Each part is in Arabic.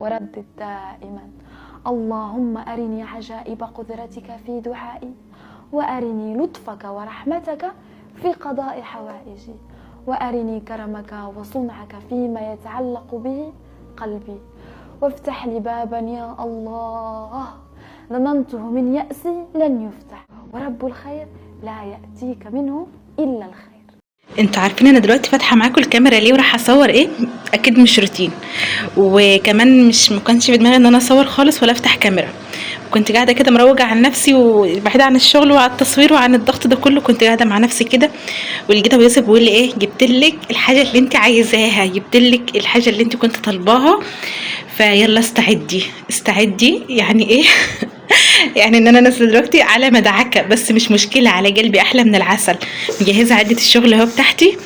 وردد دائما: اللهم أرني عجائب قدرتك في دعائي، وأرني لطفك ورحمتك في قضاء حوائجي، وأرني كرمك وصنعك فيما يتعلق به قلبي، وافتح لي بابا يا الله ظننته من يأسي لن يفتح، ورب الخير لا يأتيك منه إلا الخير. انتوا عارفين انا دلوقتي فاتحه معاكم الكاميرا ليه وراح اصور ايه؟ اكيد مش روتين، وكمان مش مكانش في دماغي ان انا اصور خالص ولا افتح كاميرا. كنت قاعده كده مروجه عن نفسي وبعيده عن الشغل وعن التصوير وعن الضغط ده كله، كنت قاعده مع نفسي كده، ولقيت ابو يوسف بيقول لي ايه: جبتلك الحاجه اللي انت عايزاها، جبتلك الحاجه اللي انت كنت طالباها، فيلا استعدي استعدي. يعني ايه؟ يعني ان انا نازله دلوقتي على مدعكه، بس مش مشكله، على قلبي احلى من العسل. مجهزه عده الشغل اهو بتاعتي،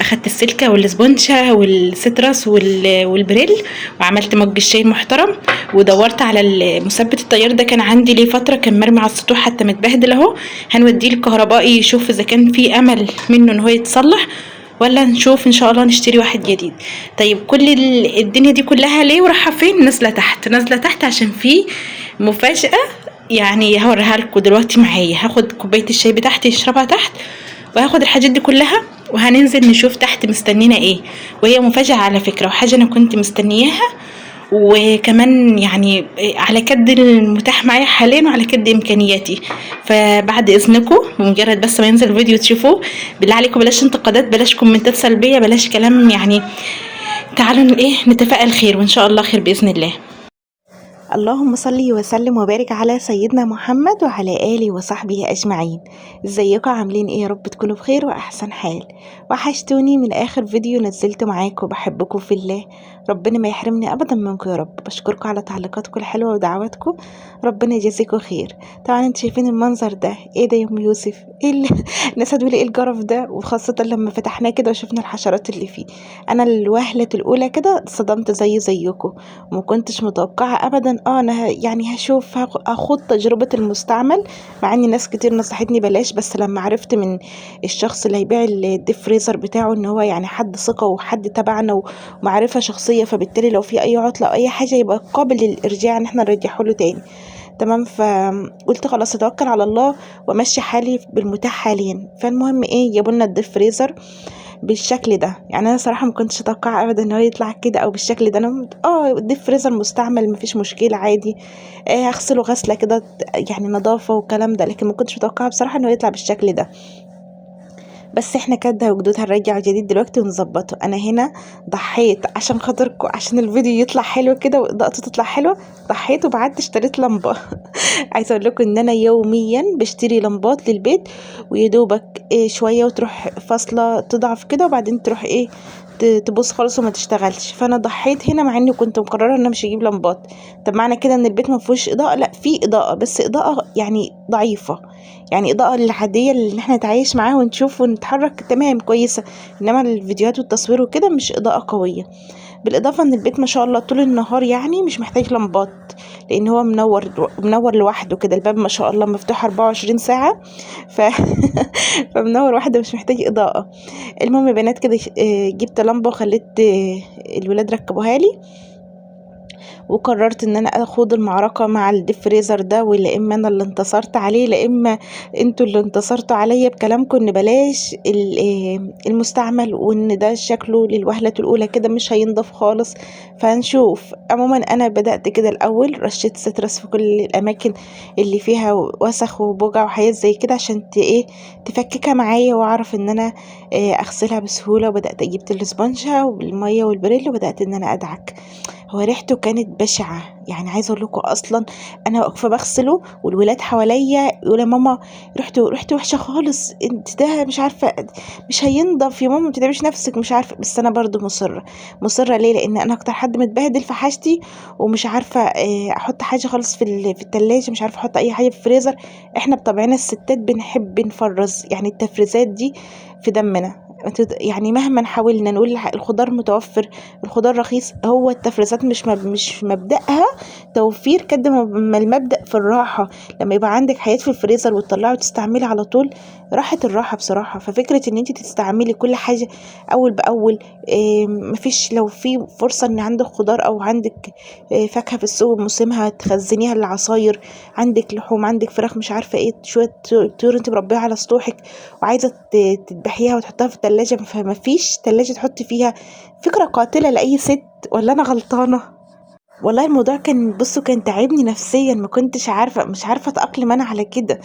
اخدت السلكه والسبونشه والسترس والبريل، وعملت مج الشاي محترم، ودورت على مثبت التيار ده، كان عندي ليه فتره كان مرمي على السطوح حتى متبهدل اهو. هنوديه الكهربائي يشوف اذا كان في امل منه ان هو يتصلح، ولا نشوف ان شاء الله نشتري واحد جديد. طيب كل الدنيا دي كلها ليه ورايحه فين؟ نازله تحت، نازله تحت عشان في مفاجاه. يعني هوريها لكم دلوقتي معايا. هاخد كوبايه الشاي بتاعتي اشربها تحت، وهاخد الحاجات دي كلها وهننزل نشوف تحت مستنينا ايه. وهي مفاجاه على فكره، وحاجه انا كنت مستنياها، وكمان يعني على قد المتاح معايا حاليا وعلى قد امكانياتي. فبعد اذنكم بمجرد بس ما ينزل الفيديو تشوفوه، بالله عليكم بلاش انتقادات، بلاش كومنتات سلبيه، بلاش كلام يعني. تعالوا ايه نتفائل خير، وان شاء الله خير باذن الله. اللهم صل وسلم وبارك على سيدنا محمد وعلى آله وصحبه أجمعين. ازيكم عاملين ايه؟ يا رب تكونوا بخير وأحسن حال. وحشتوني من آخر فيديو نزلته معاكم، بحبكم في الله، ربنا ما يحرمني أبدا منكم يا رب. بشكركم على تعليقاتكم الحلوة ودعواتكم، ربنا يجازيكم خير. طبعا انتوا شايفين المنظر ده ايه ده يا ام يوسف؟ ايه اللي الناس هتقولي ايه الجرف ده؟ وخاصة لما فتحناه كده وشفنا الحشرات اللي فيه. انا الوهلة الاولى كده اتصدمت زيكم، وما كنتش متوقعة ابدا انا يعني هشوف اخوض تجربة المستعمل، مع ان ناس كتير نصحتني بلاش، بس لما عرفت من الشخص اللي هيبيع الديب فريزر بتاعه ان هو يعني حد ثقة وحد تبعنا ومعرفة شخصية، فبالتالي لو في اي عطلة او اي حاجة يبقى قابل للارجاع ان احنا نرجعه له تاني. تمام، فقلت خلاص اتوكل على الله وامشي حالي بالمتاح حاليا. فالمهم ايه، جابوا لنا الديب فريزر بالشكل ده. يعني انا صراحه ما كنتش اتوقع ابدا ان هو يطلع كده او بالشكل ده. انا الديب فريزر مستعمل مفيش مشكله عادي، هغسله غسله كده يعني نظافه والكلام ده، لكن ما كنتش متوقعه بصراحه انه يطلع بالشكل ده. بس احنا كده وجدود هنرجع جديد دلوقتي ونظبطه. انا هنا ضحيت عشان خاطركم، عشان الفيديو يطلع حلو كده واضاءته تطلع حلوه، ضحيت وبعدت اشتريت لمبه. عايزه اقول لكم ان انا يوميا بشتري لمبات للبيت، ويدوبك شويه وتروح فاصله تضعف كده، وبعدين تروح تبص خالص وما تشتغلش. فانا ضحيت هنا مع اني كنت مقرره ان انا مش هجيب لمبات. طب معنى كده ان البيت ما فيهوش اضاءه؟ لا، في اضاءه، بس اضاءه يعني ضعيفه، يعني اضاءه العاديه اللي احنا نتعايش معاها ونشوف ونتحرك تمام كويسه، انما الفيديوهات والتصوير وكده مش اضاءه قويه. بالاضافه ان البيت ما شاء الله طول النهار يعني مش محتاج لمبات، لان هو منور لوحده كده، الباب ما شاء الله مفتوح 24 ساعه. ف... فمنور لوحده مش محتاج اضاءه. المهم يا بنات كده جبت لمبه وخليت الولاد ركبوها لي، وقررت ان انا اخوض المعركة مع الديب فريزر ده، ولا اما انا اللي انتصرت عليه لا اما انتوا اللي انتصرتوا عليا بكلامكم ان بلاش المستعمل، وان ده شكله للوهلة الاولى كده مش هينضف خالص. فهنشوف. عموما انا بدأت كده الاول رشيت سترس في كل الاماكن اللي فيها وسخ وبقع وحاجات زي كده، عشان تفككها معايا واعرف ان انا اغسلها بسهولة. وبدأت اجيب الاسبونجة والمية والبريل وبدأت ان انا ادعك. هو ريحته كانت بشعة، يعني عايزه اقول لكم اصلا انا واقفه بغسله والولاد حواليا يقولوا يا ماما ريحته وحشه خالص، انت ده مش عارفه مش هينضف يا ماما، ما تتعبيش نفسك مش عارفه. بس انا برضو مصره ليه؟ لان انا اكتر حد متبهدل في حاجتي، ومش عارفه احط حاجه خالص في التلاجة، مش عارفه احط اي حاجه في الفريزر. احنا بطبعنا الستات بنحب نفرز، يعني التفريزات دي في دمنا. يعني مهما حاولنا نقول الخضار متوفر، الخضار رخيص، هو التفريزات مش مبدأها توفير قد ما المبدأ في الراحة لما يبقى عندك حاجات في الفريزر وتطلعي وتستعملي على طول، راحة الراحة بصراحة. ففكرة ان انت تستعملي كل حاجة اول باول، مفيش لو في فرصة ان عندك خضار او عندك فاكهة في السوق موسمها تخزنيها للعصاير، عندك لحوم عندك فراخ مش عارفة ايه، شوية طيور انت مربيها على سطوحك وعايزة تذبحيها وتحطها في التلاجة، فمفيش تلاجة تحطي فيها. فكرة قاتلة لأي ست، ولا أنا غلطانة؟ والله الموضوع كان بصوا كان تعبني نفسيا، ما كنتش عارفة مش عارفة أتأقلم أنا على كده.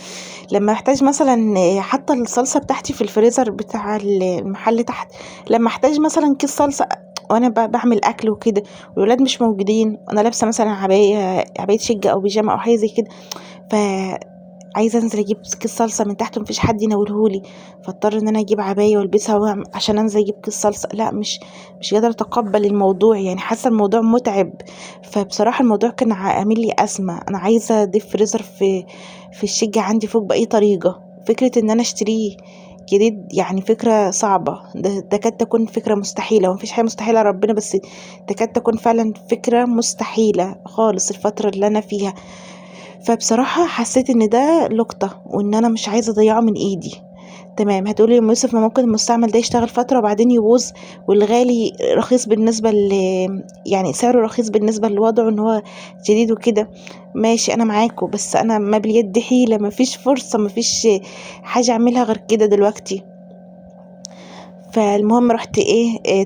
لما احتاج مثلا حاطة الصلصة بتاعتي في الفريزر بتاع المحل تحت، لما احتاج مثلا كيس صلصة وانا بعمل اكل وكده والولاد مش موجودين، وانا لابسه مثلا عبايه شجه او بيجامه او حاجه زي كده، عايزه انزل اجيب كيس صلصه من تحت ومفيش حد يناولهولي، فاضطر ان انا اجيب عبايه والبسها عشان انزل اجيب كيس صلصه. لا مش قادره اتقبل الموضوع، يعني حاسه الموضوع متعب. فبصراحه الموضوع كان عامل لي ازمه. انا عايزه اضيف فريزر في الشقه عندي فوق باي طريقه. فكره ان انا اشتريه جديد يعني فكرة صعبة، تكاد تكون فكرة مستحيلة، ومفيش حاجة مستحيلة ربنا، بس تكاد تكون فعلا فكرة مستحيلة خالص الفترة اللي أنا فيها. فبصراحة حسيت ان ده لقطة وان انا مش عايزة اضيعه من ايدي. تمام، هتقولي يا يوسف ما ممكن المستعمل ده يشتغل فترة وبعدين يبوظ، والغالي رخيص بالنسبة يعني سعره رخيص بالنسبة لوضعه ان هو جديد وكده. ماشي انا معاكم، بس انا ما باليد حيلة، مفيش فرصة، مفيش حاجة اعملها غير كده دلوقتي. فالمهم رحت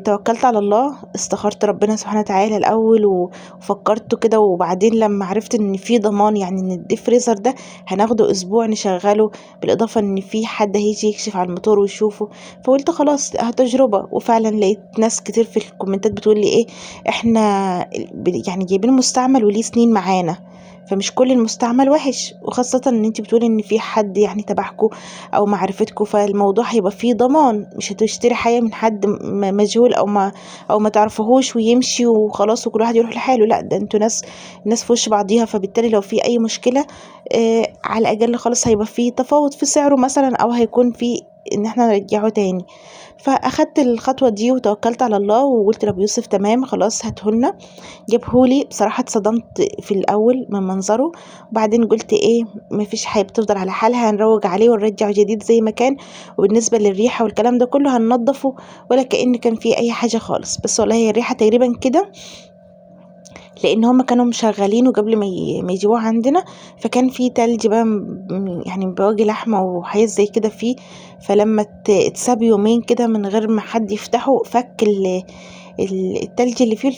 توكلت على الله، استخرت ربنا سبحانه وتعالى الاول وفكرت كده، وبعدين لما عرفت ان في ضمان، يعني ان الديب فريزر ده هناخده اسبوع نشغله، بالاضافه ان في حد هيجي يكشف على الموتور ويشوفه، فقلت خلاص تجربه. وفعلا لقيت ناس كتير في الكومنتات بتقول لي احنا يعني جايبين مستعمل وليه سنين معانا، فمش كل المستعمل وحش، وخاصة ان انت بتقولي ان في حد يعني تبعكوا او معرفتكوا، فالموضوع هيبقى فيه ضمان، مش هتشتري حاجة من حد مجهول او ما تعرفوهوش ويمشي وخلاص وكل واحد يروح لحاله. لا، ده انتوا ناس في وش بعضيها، فبالتالي لو في اي مشكلة على الاقل خالص هيبقى فيه تفاوض في سعره مثلا، او هيكون في ان احنا نرجعه تاني. فاخدت الخطوة دي وتوكلت على الله وقلت لابو يوسف تمام خلاص هاتهولنا. جابهولي، بصراحة اتصدمت في الأول من منظره، وبعدين قلت مفيش حاجة بتفضل على حالها، هنروج عليه ونرجعه جديد زي ما كان، وبالنسبة للريحة والكلام ده كله هننضفه ولا كأن كان فيه أي حاجة خالص. بس والله هي الريحة تقريبا كده، لان هم كانوا مشغلينه قبل ما يجيبوه عندنا، فكان في تلج بقى يعني بواقي لحمه وحاجات زي كده فيه، فلما اتساب يومين كده من غير ما حد يفتحه فك التلج اللي فيه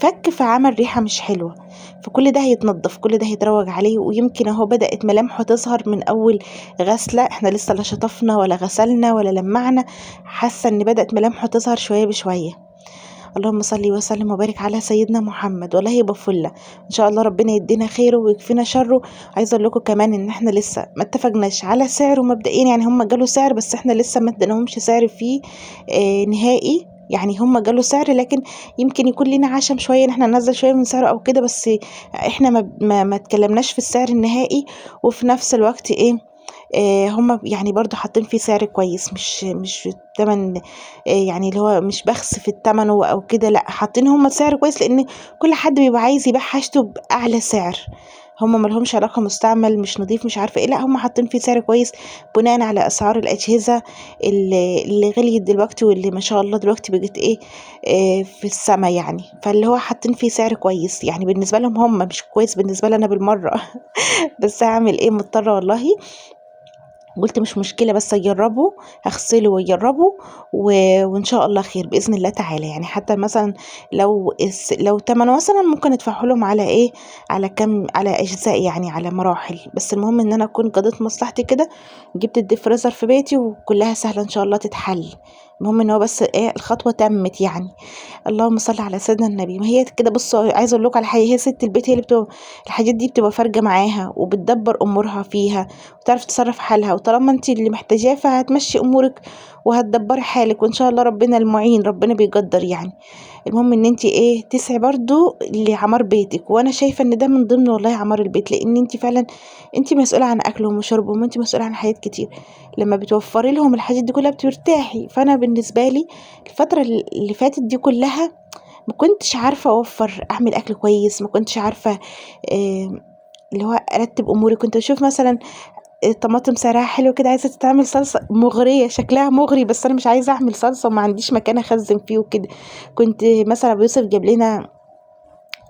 فك فعمل ريحه مش حلوه. فكل ده هيتنضف، كل ده هيتروج عليه، ويمكن اهو بدأت ملامحه تظهر من اول غسله، احنا لسه لا شطفنا ولا غسلنا ولا لمعنا، حاسه ان بدأت ملامحه تظهر شويه بشويه. اللهم صل وسلم وبارك على سيدنا محمد. والله يبقى فله ان شاء الله، ربنا يدينا خيره ويكفينا شره. عايزه اقول لكم كمان ان احنا لسه ما اتفقناش على سعره مبدئيا، يعني هم قالوا سعر بس احنا لسه ما اديناهمش سعر فيه نهائي، يعني هم قالوا سعر لكن يمكن يكون لنا عشم شويه ان احنا ننزل شويه من سعره او كده، بس احنا ما اتكلمناش في السعر النهائي. وفي نفس الوقت هم يعني برضو حاطين فيه سعر كويس، مش تمن يعني اللي هو مش بخس في التمن او كده، لا حاطين هم سعر كويس، لان كل حد بيبقى عايز يبيع حاجته باعلى سعر. هم ملهمش علاقة مستعمل مش نظيف مش عارفة لا هم حاطين فيه سعر كويس بناء على اسعار الاجهزة اللي غليت دلوقتي، واللي ما شاء الله دلوقتي بقت في السما يعني. فاللي هو حاطين فيه سعر كويس، يعني بالنسبة لهم هم مش كويس بالنسبة لنا بالمرة. بس هعمل مضطرة والله. قلت مش مشكلة، بس اجربه، هغسله واجربه وان شاء الله خير باذن الله تعالى. يعني حتى مثلا لو تمنه مثلا ممكن ادفعه لهم على على كم، على اجزاء يعني على مراحل، بس المهم ان انا اكون قضيت مصلحتي كده، جبت الديب فريزر في بيتي وكلها سهلة ان شاء الله تتحل. المهم ان هو بس الخطوة تمت يعني. اللهم صل على سيدنا النبي. ما هي كده، بصوا عايزه اقول لكم على حاجه، هي ست البيت هي اللي بتبقى الحاجات دي بتبقى فارجه معاها وبتدبر امورها فيها وتعرف تصرف حالها، وطالما انت اللي محتاجاه فهتمشي امورك وهتدبري حالك، وان شاء الله ربنا المعين، ربنا بيقدر يعني. المهم ان انت تسعي برضو لعمار بيتك، وانا شايفه ان ده من ضمن والله عمار البيت، لان انت فعلا انت مسؤوله عن اكلهم وشربهم، وانت مسؤوله عن حاجات كتير. لما بتوفري لهم الحاجات دي كلها بترتاحي. فانا بالنسبه لي الفتره اللي فاتت دي كلها ما كنتش عارفه اوفر اعمل اكل كويس، ما كنتش عارفه اللي هو ارتب اموري. كنت اشوف مثلا الطماطم سعرها حلو كده، عايزه تتعمل صلصه مغريه، شكلها مغري، بس انا مش عايزه اعمل صلصه وما عنديش مكان اخزن فيه وكده. كنت مثلا ابو يوسف جاب لنا،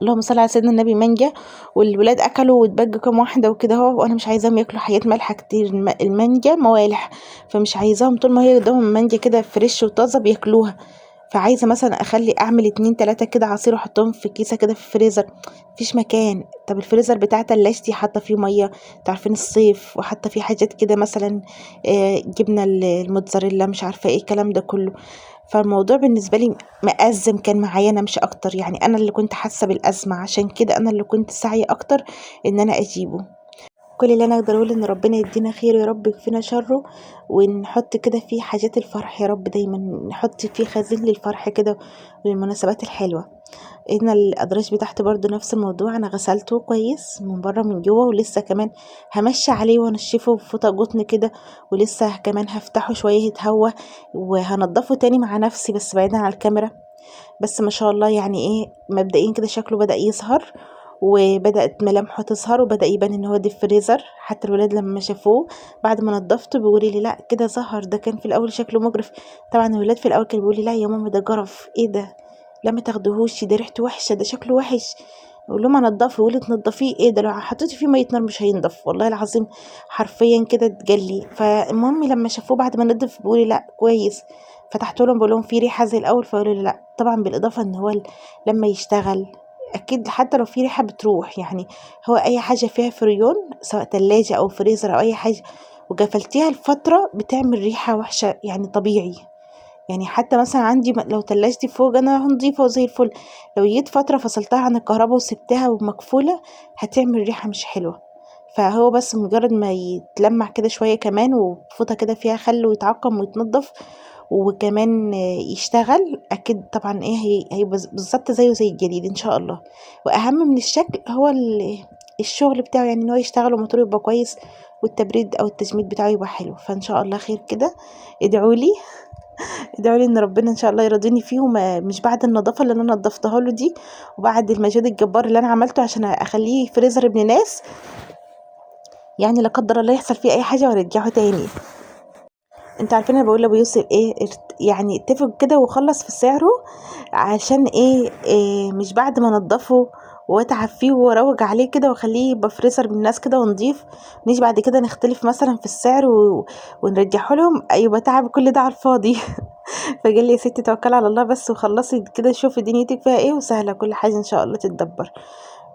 اللهم صل على سيدنا النبي، مانجا، والولاد اكلوا واتبقى كام واحده وكده اهو، وانا مش عايزاهم ياكلوا حاجات مالحه كتير. المانجا موالح، فمش عايزاهم طول ما هي قدامهم مانجا كده فريش وطازه بياكلوها. فعايزه مثلا اعمل 2 3 كده عصير واحطهم في كيسه كده في الفريزر، مفيش مكان. طب الفريزر بتاع تلاجتي حاطه فيه ميه، تعرفين الصيف، وحاطه فيه حاجات كده مثلا جبنه الموتزاريلا، مش عارفه ايه الكلام ده كله. فالموضوع بالنسبه لي مأزم كان معايا انا مش اكتر، يعني انا اللي كنت حاسه بالازمه، عشان كده انا اللي كنت سعي اكتر ان انا اجيبه. كل اللي انا اقدر اقول ان ربنا يدينا خير يا رب، يكفينا شره، ونحط كده فيه حاجات الفرح يا رب، دايما نحط فيه خزين للفرح كده والمناسبات الحلوه. هنا الادراج بتاعتي برضو نفس الموضوع، انا غسلته كويس من بره من جوه، ولسه كمان همشي عليه وانشفه بفوطه قطن كده، ولسه كمان هفتحه شويه يتهوى، وهنضفه تاني مع نفسي بس بعيدا عن الكاميرا. بس ما شاء الله يعني ايه، مبدئيا كده شكله بدأ يظهر، وبدأت ملامحه تظهر، وبدأ يبان ان هو ديب فريزر. حتى الولاد لما شافوه بعد ما نضفته بيقولوا لي لا كده ظهر، ده كان في الاول شكله مجرف. طبعا الولاد في الاول كانوا بيقولوا لي لا يا ماما ده جرف، ايه ده، لا ما تاخدهوش، ده ريحته وحشه، ده شكله وحش. اقول لهم انضفه، يقولوا تنضفيه ايه ده، لو حطيتي فيه ميه نار مش هينضف، والله العظيم حرفيا كده اتجلي. فالمهم لما شافوه بعد ما نضف بيقولوا لا كويس. فتحت لهم بقول لهم في ريحه زي الاول، فقالوا لي لا. طبعا بالاضافه ان هو لما يشتغل اكيد حتى لو في ريحه بتروح، يعني هو اي حاجه فيها فريون سواء تلاجة او فريزر او اي حاجه وقفلتيها لفتره بتعمل ريحه وحشه يعني طبيعي. يعني حتى مثلا عندي لو تلاجتي فوق انا نضيفه وزي الفل، لو جيت فتره فصلتها عن الكهرباء وسبتها ومقفوله هتعمل ريحه مش حلوه. فهو بس مجرد ما يتلمع كده شويه كمان وفوطه كده فيها خل ويتعقم ويتنضف وكمان يشتغل، اكيد طبعا ايه هيبقى بالظبط زيه زي الجديد ان شاء الله. واهم من الشكل هو الشغل بتاعه، يعني ان هو يشتغل وموتوره يبقى كويس والتبريد او التجميد بتاعه يبقى حلو. فان شاء الله خير كده. ادعوا لي، ادعوا لي ان ربنا ان شاء الله يرضيني فيه، مش بعد النظافه اللي انا نظفتها له دي وبعد المجهود الجبار اللي انا عملته عشان اخليه فريزر ابن ناس، يعني لا قدر الله يحصل فيه اي حاجه وارجعه تاني. انتوا عارفين انا بقول لابو يوسف ايه، يعني اتفق كده وخلص في سعره، عشان إيه مش بعد ما نضفه واتعب فيه واروج عليه كده واخليه يبقى فريزر من الناس كده ونضيف، نيجي بعد كده نختلف مثلا في السعر ونرجعه لهم، يبقى تعب كل ده على الفاضي. فقال لي يا ستي توكلي على الله بس وخلصي كده، شوفي دنيتك فيها ايه وسهله كل حاجه ان شاء الله تتدبر.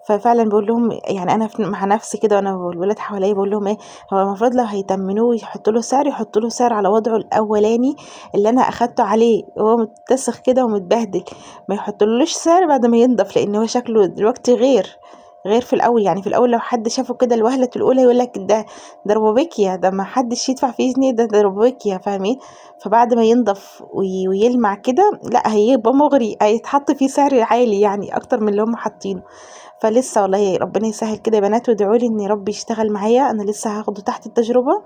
ففعلا بقول لهم يعني انا مع نفسي كده وانا والولاد حواليا بقول لهم ايه، هو المفروض لو هيتمنوه ويحطوا له سعر يحطوا له سعر على وضعه الاولاني اللي انا اخدته عليه وهو متسخ كده ومتبهدل، ما يحطولوش سعر بعد ما ينضف، لان هو شكله دلوقتي غير في الاول. يعني في الاول لو حد شافه كده الوهله الاولى يقول لك ده روبابيكيا، ده ما حدش يدفع فيه جنيه، ده روبابيكيا، فاهمين؟ فبعد ما ينضف ويلمع كده لا هيبقى مغري، هيتحط فيه سعر عالي يعني اكتر من اللي هم حاطينه. فلسه والله ربنا يسهل كده يا بنات، وادعوا لي ان ربي يشتغل معايا، انا لسه هاخده تحت التجربه،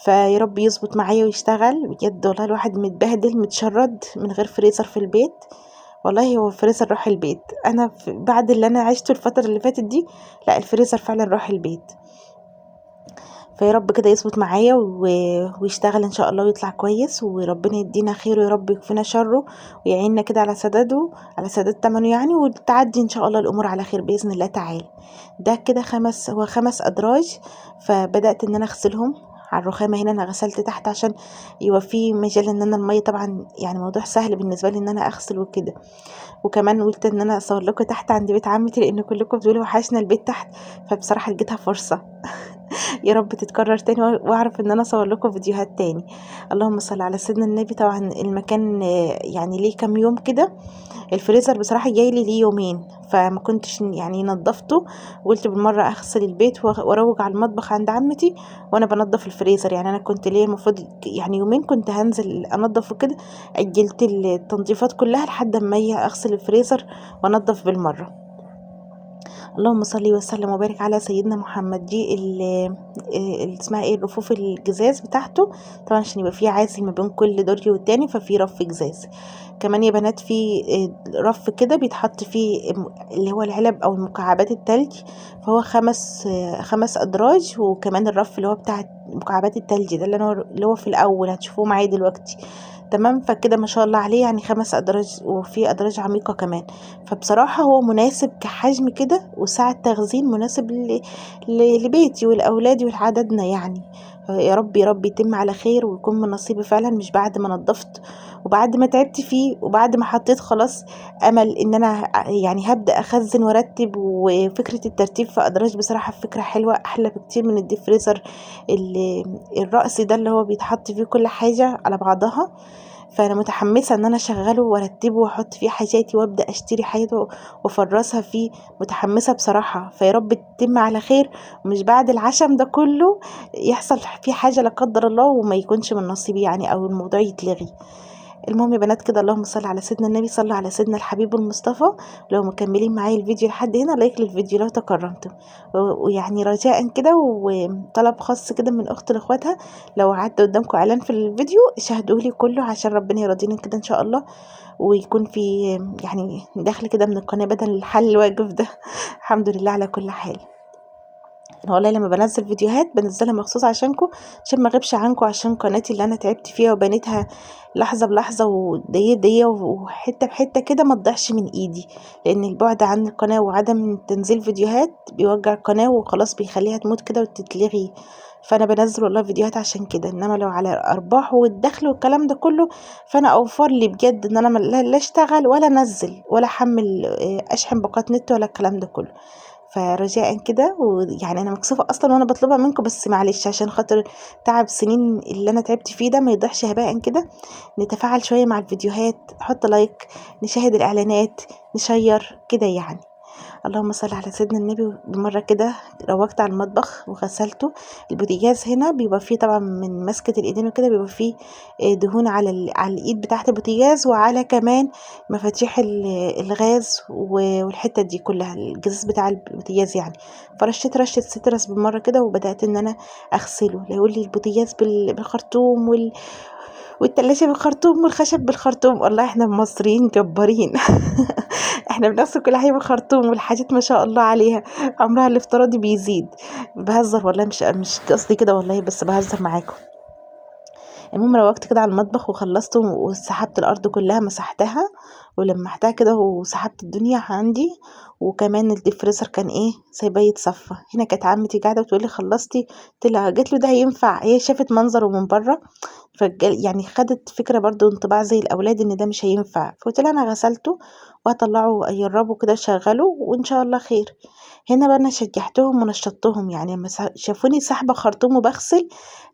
فيا رب يظبط معايا ويشتغل بجد. والله الواحد متبهدل متشرد من غير فريزر في البيت، والله هو الفريزر روح البيت. انا بعد اللي انا عشته الفتره اللي فاتت دي لا الفريزر فعلا روح البيت. فيا رب كده يظبط معايا ويشتغل ان شاء الله ويطلع كويس، وربنا يدينا خيره يا رب، يكفينا شره ويعيننا كده على سداده، على سداد ثمنه يعني، وتعدي ان شاء الله الامور على خير باذن الله تعالى. ده كده هو 5 ادراج، فبدات ان انا اغسلهم على الرخامه. هنا انا غسلت تحت عشان يبقى في مجال ان انا الميه طبعا يعني موضوع سهل بالنسبه لي ان انا اغسل وكده. وكمان قلت ان انا اصور لكم تحت عند بيت عمتي لان كلكم بتقولوا وحشنا البيت تحت، فبصراحه لقيتها فرصه. يا رب تتكرر تاني واعرف ان انا اصور لكم فيديوهات تاني. اللهم صل على سيدنا النبي. طبعا المكان يعني ليه كام يوم كده، الفريزر بصراحة جاي لي ليه يومين، فما كنتش يعني نظفته، وقلت بالمرة اغسل البيت واروج على المطبخ عند عمتي وانا بنظف الفريزر. يعني انا كنت ليه المفروض يعني يومين كنت هنزل انظف وكده، اجلت التنظيفات كلها لحد ما اغسل الفريزر وانظف بالمرة. اللهم صل وسلم وبارك على سيدنا محمد. دي اللي اسمها ايه، الرفوف الجزاز بتاعته، طبعا عشان يبقى فيه عازل ما بين كل درج والتاني، ففي رف جزاز. كمان يا بنات في رف كده بيتحط فيه اللي هو العلب او المكعبات التلج، فهو 5 ادراج. وكمان الرف اللي هو بتاع مكعبات التلج ده اللي هو في الاول هتشوفوه معايا دلوقتي. تمام، فكده ما شاء الله عليه يعني 5 ادراج، وفي ادراج عميقة كمان. فبصراحة هو مناسب كحجم كده، وسعة تخزين مناسب لبيتي ولأولادي ولعددنا يعني. يا رب يا رب يتم على خير ويكون من نصيبي فعلا، مش بعد ما نضفت وبعد ما تعبت فيه وبعد ما حطيت خلاص امل ان انا يعني هبدأ اخزن وارتب. وفكرة الترتيب في ادراج بصراحة فكرة حلوة، احلى بكتير من الديب فريزر الرأسي ده اللي هو بيتحط فيه كل حاجة على بعضها. فانا متحمسه ان انا اشغله وارتبه واحط فيه حاجاتي وابدا اشتري حاجات وافرزها فيه. متحمسه بصراحه، فيا رب تتم على خير، ومش بعد العشم ده كله يحصل فيه حاجه لا قدر الله وما يكونش من نصيبي يعني، او الموضوع يتلغي. المهم يا بنات كده، اللهم صل على سيدنا النبي، صلى على سيدنا الحبيب المصطفى. لو مكملين معايا الفيديو لحد هنا، لايك للفيديو لو تكرمتم. ويعني رجاء كده وطلب خاص كده من اخت لاخواتها، لو عدى قدامكم اعلان في الفيديو شاهدوه لي كله عشان ربنا يرضينا كده ان شاء الله، ويكون في يعني دخل كده من القناه بدل الحل الواقف ده. الحمد لله على كل حال. والله لما بنزل فيديوهات بنزلها مخصوص عشانكم، عشان ما اغيبش عنكم، عشان قناتي اللي انا تعبت فيها وبنيتها لحظه بلحظه ودقيقه دقيقه وحته بحته كده ما تضيعش من ايدي. لان البعد عن القناه وعدم تنزيل فيديوهات بيوجع القناه وخلاص بيخليها تموت كده وتتلغي. فانا بنزل والله فيديوهات عشان كده، انما لو على الارباح والدخل والكلام ده كله فانا اوفر لي بجد ان انا لا اشتغل ولا انزل ولا احمل اشحن باقات نت ولا الكلام ده كله. فرجاء كده، ويعني انا مكسوفه اصلا وانا بطلبها منكم، بس معلش عشان خاطر تعب سنين اللي انا تعبت فيه ده ما يضيعش هباء كده. نتفاعل شويه مع الفيديوهات، حط لايك، نشاهد الاعلانات، نشير كده يعني. اللهم صل على سيدنا النبي. بمرة كده روجت على المطبخ وغسلته. البوتاجاز هنا بيبقى فيه طبعا من مسكة الايدين وكده بيبقى فيه دهون على الايد بتاعة البوتاجاز، وعلى كمان مفاتيح الغاز والحتة دي كلها الجزاز بتاع البوتاجاز يعني. فرشيت رشة سترس بالمرة كده وبدأت ان انا اغسله. لا يقول لي البوتاجاز بالخرطوم والتلاجة بالخرطوم والخشب بالخرطوم، والله احنا مصريين جبارين. احنا بنغسل كل حاجة بالخرطوم، والحاجات ما شاء الله عليها عمرها الافتراضي بيزيد. بهزر والله، مش قصدي كده والله، بس بهزر معاكم. المهم روقت كده على المطبخ وخلصت وسحبت الارض كلها مسحتها ولمحتها كده وسحبت الدنيا عندي. وكمان الديفريزر كان ايه سايباه يتصفى. هنا كانت عمتي قاعده بتقولي خلصتي، قلت لها جت له ده هينفع؟ هي شافت منظره من بره يعني خدت فكره برضو انطباع زي الاولاد ان ده مش هينفع. فقلت لها انا غسلته وهطلعه اجربه كده شغله وان شاء الله خير. هنا بقى انا شجعتهم ونشطتهم، يعني لما شافوني سحبه خرطوم وبغسل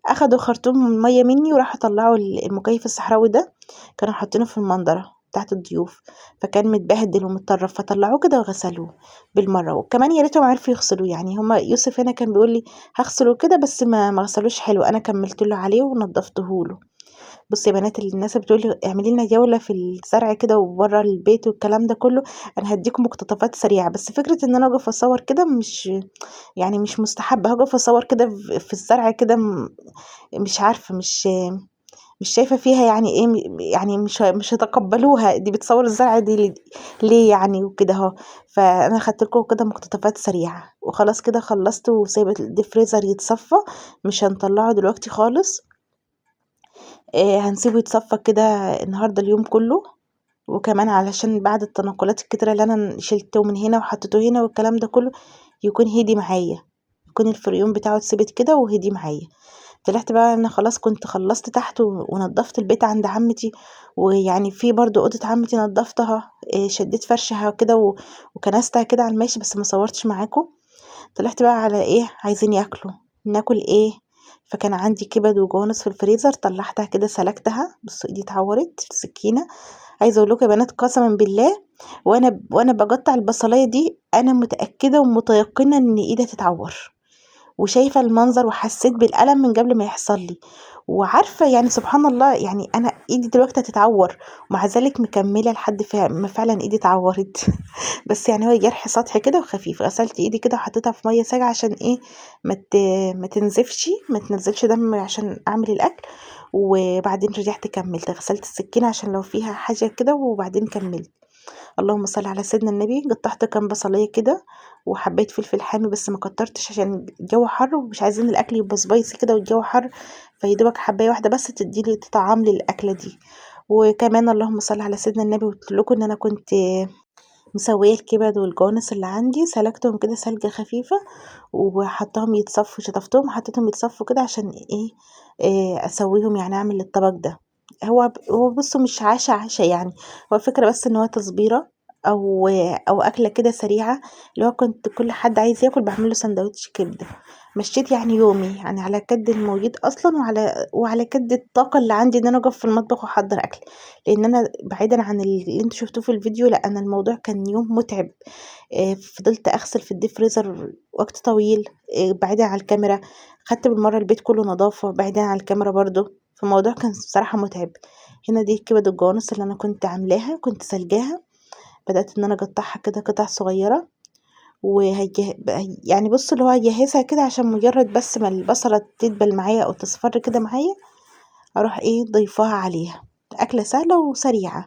اخدوا خرطوم ميه مني وراحوا طلعوا المكيف الصحراوي ده، كانوا حاطينه في المنظره بتاعت الضيوف، فكان متبهدل ومتطرف، فطلعوه كده وغسلوه بالمره. وكمان يا ريتهم عرفوا يغسلوه، يعني هما يوسف هنا كان بيقول لي هغسله كده بس ما غسلوش حلو، انا كملت له عليه ونضفته له. بصي يا بنات، الناس بتقول لي اعملي لنا جوله في الزرع كده وبره البيت والكلام ده كله، انا هديكم مقتطفات سريعه. بس فكره ان انا اقف اصور كده مش يعني مش مستحبه. هقف اصور كده في الزرع كده مش عارفه، مش شايفه فيها يعني ايه، يعني مش هتقبلوها دي بتصور الزرع دي ليه يعني وكده اهو. فانا خدت لكم كده مقتطفات سريعه وخلاص كده خلصت وسايبه الديفريزر يتصفى، مش هنطلعه دلوقتي خالص. هنسيبه يتصفى كده النهارده اليوم كله. وكمان علشان بعد التنقلات الكتيرة اللي انا شلته من هنا وحطيته هنا والكلام ده كله يكون هدي معايا، يكون الفريون بتاعه اتثبت كده وهدي معايا. طلعت بقى انا خلاص كنت خلصت تحت ونضفت البيت عند عمتي، ويعني في برضو اوضه عمتي نضفتها، شديت فرشها كده وكنستها كده على الماشي، بس ما صورتش معاكم. طلعت بقى على ايه عايزين ياكلوا، ناكل ايه؟ فكان عندي كبد وجوانس في الفريزر، طلعتها كده سلكتها، بصوا ايدي اتعورت في السكينه. عايزه اقول لكم يا بنات قسما بالله، وانا بقطع البصلايه دي انا متاكده ومتيقنه ان ايدي هتتعور، وشايفة المنظر وحسيت بالألم من قبل ما يحصل لي، وعارفة يعني سبحان الله يعني أنا إيدي دلوقتي هتتعور ومع ذلك مكملة لحد ما فعلا إيدي اتعورت. بس يعني هو جرح سطحي كده وخفيف، غسلت إيدي كده وحطيتها في مية ساقعة عشان إيه ما تنزفش، ما تنزلش دم عشان أعمل الأكل. وبعدين رجعت كملت، غسلت السكينة عشان لو فيها حاجة كده وبعدين كملت. اللهم صل على سيدنا النبي. قطعت كام بصلية كده وحبيت فلفل حامي بس ما كترتش عشان الجو حر ومش عايزين الاكل يبقى سبايسي كده والجو حر، فيدوبك حبايه واحده بس تديلي طعم للاكله دي. وكمان اللهم صل على سيدنا النبي، قلت لكم ان انا كنت مسويه الكبد والجوانس اللي عندي، سلقتهم كده سلقه خفيفه وحطاهم يتصفوا، شطفتهم وحطيتهم يتصفوا كده عشان إيه اسويهم يعني اعمل الطبق ده. هو بصوا مش عشا يعني، هو الفكرة بس ان هو تصبيرة او اكلة كده سريعة، اللي هو كنت كل حد عايز ياكل بعمل له سندوتش كبدة. مشيت يعني يومي يعني على قد الموجود اصلا وعلى قد الطاقة اللي عندي ان انا اقف في المطبخ واحضر اكل، لان انا بعيدا عن اللي انتوا شفتوه في الفيديو، لا انا الموضوع كان يوم متعب. فضلت اغسل في الديب فريزر وقت طويل بعيدا عن الكاميرا، خدت بالمرة البيت كله نظافة بعيدا عن الكاميرا برضو، فالموضوع كان بصراحة متعب. هنا دي كبد الجوانص اللي انا كنت عاملاها، كنت سلجاها، بدأت ان انا اقطعها كده قطع صغيرة يعني بصوا اللي هو هجهزها كده عشان مجرد بس ما البصلة تدبل معايا او تصفر كده معايا اروح ضيفاها عليها. اكلة سهلة وسريعة.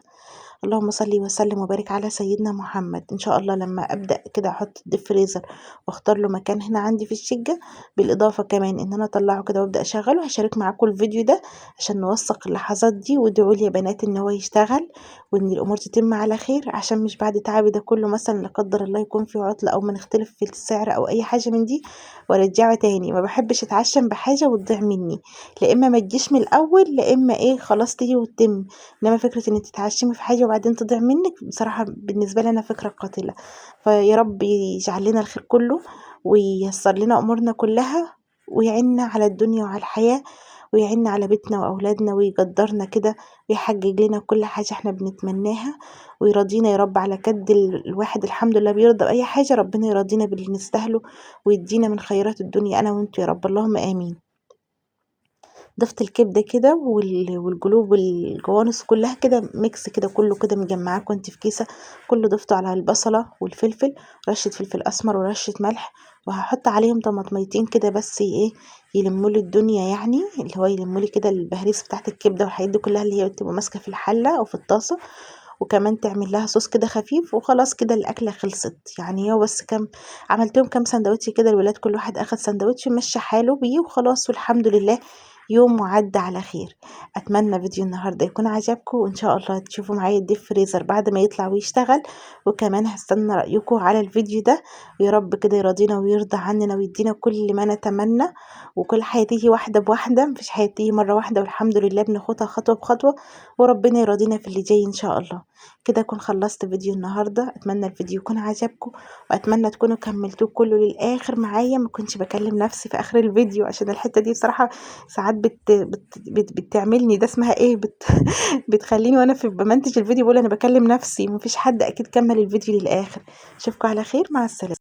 اللهم صل وسلم وبارك على سيدنا محمد. ان شاء الله لما ابدا كده احط الديب فريزر واختار له مكان هنا عندي في الشقه، بالاضافه كمان ان انا اطلعه كده وابدا اشغله، هشارك معاكم الفيديو ده عشان نوثق اللحظات دي، وادعوا لي يا بنات ان هو يشتغل وان الامور تتم على خير، عشان مش بعد تعبي ده كله مثلا لا قدر الله يكون في عطله او ما نختلف في السعر او اي حاجه من دي وارجعه تاني. ما بحبش اتعشم بحاجه وتضيع مني، لا اما ما تجيش من الاول لا اما خلاص تيجي وتتم. انما فكرة انك تتعشمي في حاجة وبعدين تضيع منك بصراحة بالنسبة لي انا فكرة قاتلة. فيا رب يجعل لنا الخير كله وييسر لنا امورنا كلها ويعيننا على الدنيا وعلى الحياة ويعيننا على بيتنا واولادنا ويقدرنا كده ويحقق لنا كل حاجة احنا بنتمناها ويرضينا يا رب على قد الواحد الحمد لله بيرضى بأي حاجة، ربنا يرضينا باللي نستاهله ويدينا من خيرات الدنيا انا وانتو يا رب، اللهم امين. ضفت الكبدة كده والجلوب والجوانص كلها كده ميكس كده كله كده مجمعاه، كنت في كيسة كله ضفته على البصلة والفلفل، رشة فلفل اسمر ورشة ملح، وهحط عليهم طماطميتين كده بس يلموا لي الدنيا يعني، اللي هو يلموا لي كده البهريز بتاعت الكبدة والحاجات دي كلها اللي هي بتبقى ماسكة في الحلة او في الطاسة، وكمان تعمل لها صوص كده خفيف وخلاص كده الاكله خلصت. يعني هو بس عملتهم كام سندوتش كده، الولاد كل واحد اخد سندوتش مشى حاله بيه وخلاص والحمد لله يوم وعدى على خير. اتمنى فيديو النهارده يكون عجبكم وان شاء الله تشوفوا معايا الديب فريزر بعد ما يطلع ويشتغل، وكمان هستنى رايكم على الفيديو ده، ويا رب كده يرضينا ويرضى عننا ويدينا كل ما نتمنى، وكل حاجه تيجي واحده بواحده، مفيش حاجه تيجي مره واحده، والحمد لله بناخدها خطوه بخطوه وربنا يرضينا في اللي جاي ان شاء الله. كده اكون خلصت فيديو النهارده، اتمنى الفيديو يكون عجبكم واتمنى تكونوا كملتوه كله للاخر معايا، ما كنتش بكلم نفسي في اخر الفيديو عشان الحته دي بصراحه ساعات بتعملني ده اسمها بتخليني وانا بمنتج الفيديو بقول انا بكلم نفسي، مفيش حد اكيد كمل الفيديو للاخر. اشوفكم على خير، مع السلامه.